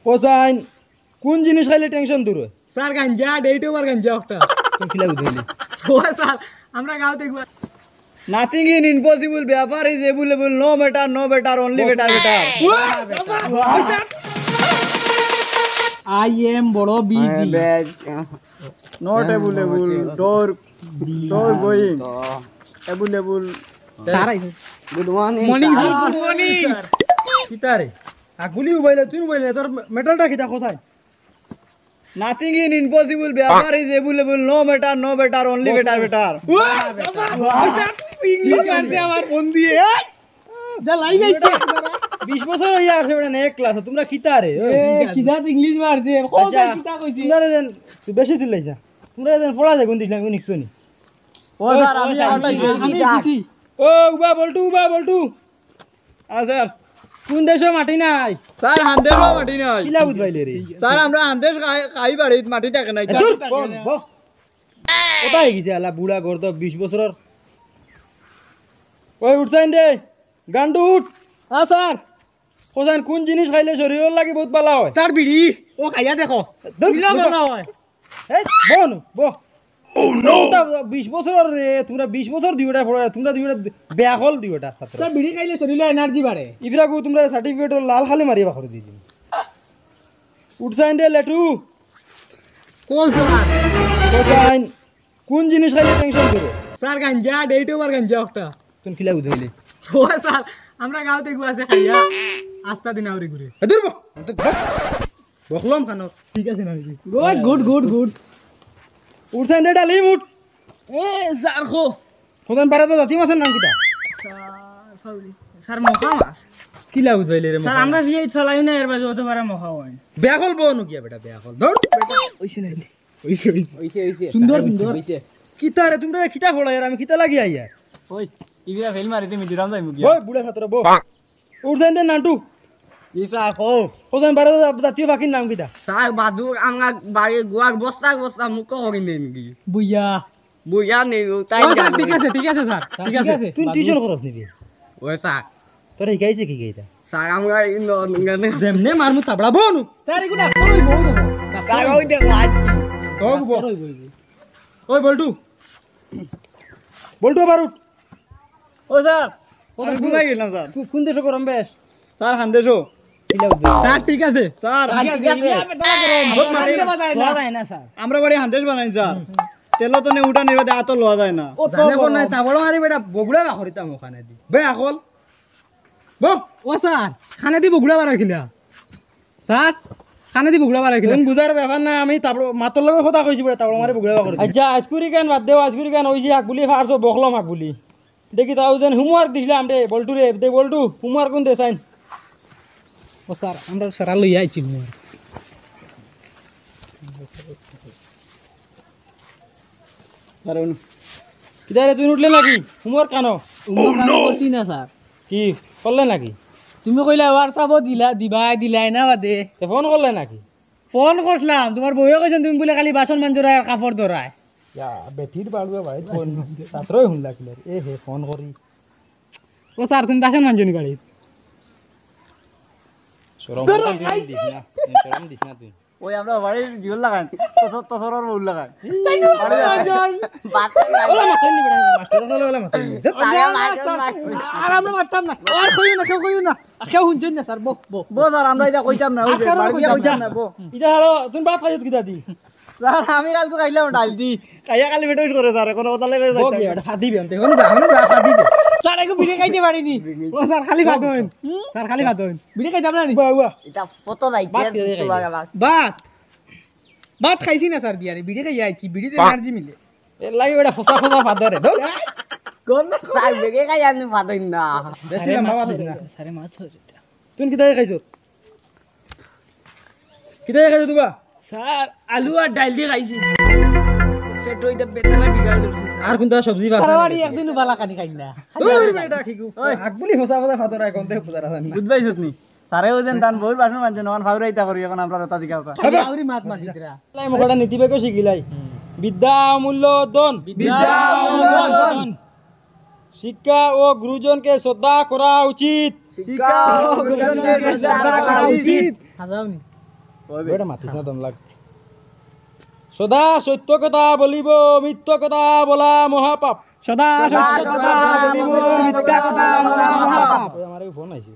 Cosine কোন জিনিস খাইলে টেনশন দূর হয়? স্যার গাঞ্জা ডেট ওভার গাঞ্জা একটা তুমি খিলা বুঝাইলি ও স্যার আমরা গাঁও দেখব Nothing in impossible. Vyapar is available. No better, only better. I am বড় busy Not available. Door going. Available. Sir আইছে good morning morning sir good morning কিতা রে আগুলি উবাইলে তুই উবাইলে তোর মেটালটা কিতা কোসাইন Nothing in impossible. Vyapar is available. No better, only better. English কাছে আমার ফোন দিয়ে যা লাইন আইছে 20 বছর হইয়া আছে বেটা এক ক্লাস তোমরা কিতা রে কিদা ইংলিশ মারছে কোসা কিতা কইছে তোমরা যেন তুই বেশি চিল্লাইছা তোমরা যেন পড়া যায় কোন দিছিলাম কোন নিকছনি Oh sir, আমি দিছি ও উবা বলটু sir. কোন দেশ মাটি নাই Sir, হান্দেশ মাটি নাই। কিলা বুঝবাইলে রে Sir, আমরা হান্দেশ খাই বাড়িত মাটি থাকে নাই। দূর কোথায় গেছে আলা বুড়া ঘর তো 20 বছরের ওই উঠছাইন রে গান্ডু উঠ স্যার কোসাইন কোন জিনিস খাইলে শরীরের লাগি বহুত ভালো হয় স্যার বিড়ি ও খাইয়া দেখো দূর, বিলা দূর। ভালো হয় এই বোন বো ও নো 20 বছর রে তোমরা 20 বছর দিওটা পড়া তোমরা দিওটা বেয়াকল দিওটা ছাত্র স্যার বিড়ি খাইলে শরীরে এনার্জি বাড়ে ইফরাকু তোমরা সার্টিফিকেট লাল খালি মারিবা করে দিই উঠছাইন রে লেটু কোন স্যার কোসাইন কোন জিনিস খাইলে টেনশন করো স্যার গাঞ্জা ডেট ওভার গাঞ্জা একটা তুমি খিলা বুঝাইলে ও স্যার আমরা গাঁও দেখব আছে খাইয়া আস্তা দিন আউরি ঘুরে দূর বখলম খানো ঠিক আছে না গুড উঠছাইন রে ডালিম উঠ এ স্যার খো কোদান পারে তো জাতি মাছের নাম কিটা স্যার মখা মাছ কিলা বুঝাইলে রে স্যার আমরা ভিআই চালাই না এর বাজে হতে পারে মখা হয় বেয়াকল বনু কিয়া বেটা বেয়াকল ধর ওইছে না ওইছে হইছে সুন্দর কিতা রে তোমরা কিতা ফড়া আর আমি কিতা লাগি আইয়া ওই ইবিরা ফেল মারিতে মিজোরাম যাই মুগি। ওই বুড়া ছাত্র বো উঠছাইন রে নান্টু ই স্যার কো কোদান পারে তো জাতীয় পাখির নাম কিটা স্যার বাদুর আমার বাড়ি গোয়ার বস্তা মুখ করি নেই নাকি বুইয়া বুঝা নেই তাই ও স্যার ঠিক আছে স্যার ঠিক আছে তুই টিউশন করছ নিবি ওই স্যার তোর শিকাইছে কি গাইতা স্যার আমরা যেমনে মারমু তাবড়া বনু স্যার এগুলা তোর হইব স্যার ওই দেখো আছি ওক বো ওই বল্টু আবার উঠ ও স্যার আমি ঘুমাই গেলাম স্যার। কোন দেশ গরম বেশ স্যার হান্দেশো। কিলা বুঝাইলে স্যার ঠিক আছে স্যার আমরা বাড়ি হান্দেশ বানাই স্যার। তেল তো নে উঠা নিবা আতো লওয়া যায় না। ও তো কোন নাই তাবড়া মারি বেটা বগুড়া বাখরিতাম ওখানে দি বেয়াকল বো ও স্যার খানে দিব গুড়া বাড়া খিলা স্যার খানে দিব গুড়া বাড়া খিলা কোন বুঝার ব্যাপার না আমি তাবড় মাতর লগৰ কথা কইছি বেটা তাবড়া মারি বগুড়া বাখরি আচ্ছা আজকুরি গান বাদ দেও আজকুরি গান ওই যে আকগুলি ফারছো বখলম আকগুলি দেখি তাও যেন হোমওয়ার্ক দিছিলাম রে বল্টু রে দে বল্টু হোমওয়ার্ক কোন দে সাইন ও স্যার আমরা সারা লই আইছি স্যার কিদারে তুই উঠলে নাকি হোমওয়ার্ক কানো করছি না স্যার কি করলে নাকি তুমি কইলা হোয়াটসঅ্যাপ দিলাই না বাদে তে ফোন করলে নাকি ফোন করছিলাম তোমার বউয়ে কইছেন তুমি বলে খালি বাসন মানজুরা আর কাপড় ধরায় বেটির বাড়ুয়া ভাই ফোন ছাত্রই শুন লাগলে এ হে ফোন করি ও স্যার তুমি বাসন মানজুনি গাড়ি শরম দিস না তুই ওই আমরা বাড়ি জিওল লাগান তসরর বউল লাগান। ওলা মাথায় নি বেটা মাস্টার হলে ওলা মাথায় নি আর আমরা মারতাম না আর কইও না কেউ শুনছেন না স্যার বো বো স্যার আমরা এটা কইতাম না ওই যে বাড়ি দিয়া কইতাম না বো। ইটা হলো তুমি বাত খাইত কিটা দি স্যার আমি কালকে খাইলাম ডাল দি খাইয়া কালি বেটা করে স্যার কোনো কথা লাগে ও কি এটা ফাদি বেনতে কোন যা ফাদি বে স্যার এগো বিড়ি খাইতে পারিনি ও স্যার খালি ভাত হইন স্যার খালি ভাত হইন বিড়ি খাইতাম না নি বাবা এটা ফটো লাইতে ভাত খাইছি না স্যার বিয়ারে বিড়ি খাই আইছি বিড়িতে এনার্জি মিলে এ লাগি বেটা ফসা ফাদ ধরে ধর কোন স্যার বেগে খাই আমি ফাদইন না বেশি লম্বা দিস না সারে মাছ ধরে তুই কিটা খাইছ কিটা খাইছ তুবা স্যার আলু আর ডাল দিয়ে খাইছি সেট হইতে বেতালা বিগাড় দিছে আর কোনটা সবজি বাস তারাবাড়ি একদিন বালা কাটি খাই না ওই বেটা খিকু আকবুলি ফসা ফাদ ধরে কোনতে পূজা রাখেন না বুঝবাইছত নি স্যারে ওজন দান বহুত বাসন মানছে নন ফাউরাইতা করি এখন আমরা রতা দিকা আউরি মাত মাসিদরা লাই মকড়া নীতিবাক্য শিখিলাই বিদ্যা অমূল্য ধন শিক্ষা ও গুরুজনকে শ্রদ্ধা করা উচিত শিক্ষা ও গুরুজনকে শ্রদ্ধা করা উচিত হাজাওনি বেটা মাতিস না দম লাগ সদা সত্য কথা বলিব মিথ্য কথা বলা মহাপাপ সদা সত্য কথা বলিব মিথ্যা কথা বলা মহাপাপ আমার ফোন আইছে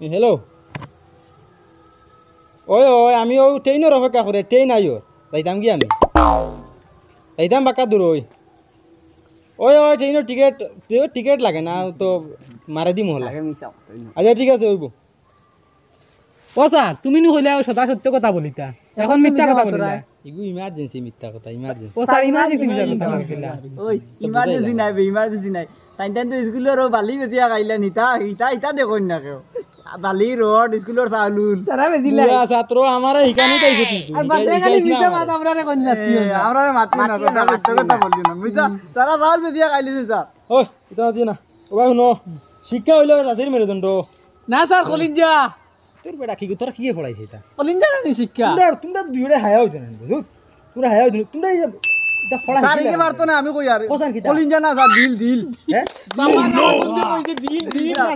হ্যালো ওই ওই আমি ও ট্রেনের অপেক্ষা করে ট্রেন আইও যাইতাম কি আমি যাইতাম বাক্কা দূর ওই ওই ওই ট্রেনের টিকিট লাগে না তো মারে দিম হল আচ্ছা ঠিক আছে ওইব ও স্যার তুমি নি হইলে সদা সত্য কথা বলিতা এখন মিথ্যা কথা বলিতা ইগু ইমার্জেন্সি মিথ্যা কথা ইমার্জেন্সি ও স্যার ইমার্জেন্সি মিথ্যা কথা বলিলা ওই ইমার্জেন্সি নাই বে ইমার্জেন্সি নাই তাই তো স্কুলের বালি বেচিয়া খাইলা নিতা ইতা ইতা দেখুন না কেউ বালি রড স্কুলের চাউলুল সারা বেজিলা পুরা ছাত্র আমারে হিকানি পাইছে কিন্তু আর বাদে খালি মিছা মাত আমরারে কইনা আমরা মাতি না সত্য কথা বললি না মিছা সারা চাউল বেচিয়া খাইলিছেন স্যার ওই ইতা দিও না ও ভাই শুনো শিক্ষা হইলো জাতির মেরুদণ্ড না স্যার কলিঞ্জা তোর বেটা কি তোরা কি পড়াইছে এটা কলিঞ্জা না শিক্ষা তোমরা তো বিড়ে হায়া হইতো না তোমরা হায়া হইতো তোমরা এই এটা পড়া স্যার এই পারতো না আমি কই আর কোসান কিতা? কলিঞ্জা না স্যার দিল দিল হ্যাঁ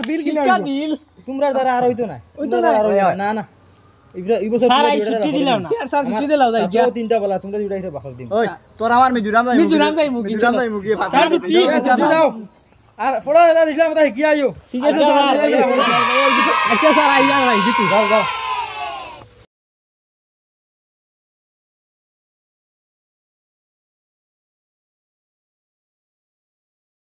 দিল শিক্ষা দিল তোমরা দ্বারা আর হইতো না তোমরা দ্বারা আর হইতো না না এই বছর স্যার এই ছুটি দিলাম না স্যার ছুটি দিলাও যাই গিয়া তিনটা বলা তোমরা দুইটা হিরে বাখল দিন ওই তোর আমার মিজুরাম যাই মিজোরাম যাই মুগি, মিজুরাম যাই মুগি স্যার ছুটি যাও আর পড়া দাদা দিছিলাম কথা কি আইও ঠিক আছে স্যার আচ্ছা স্যার আইয়া রাই দিতি যাও যাও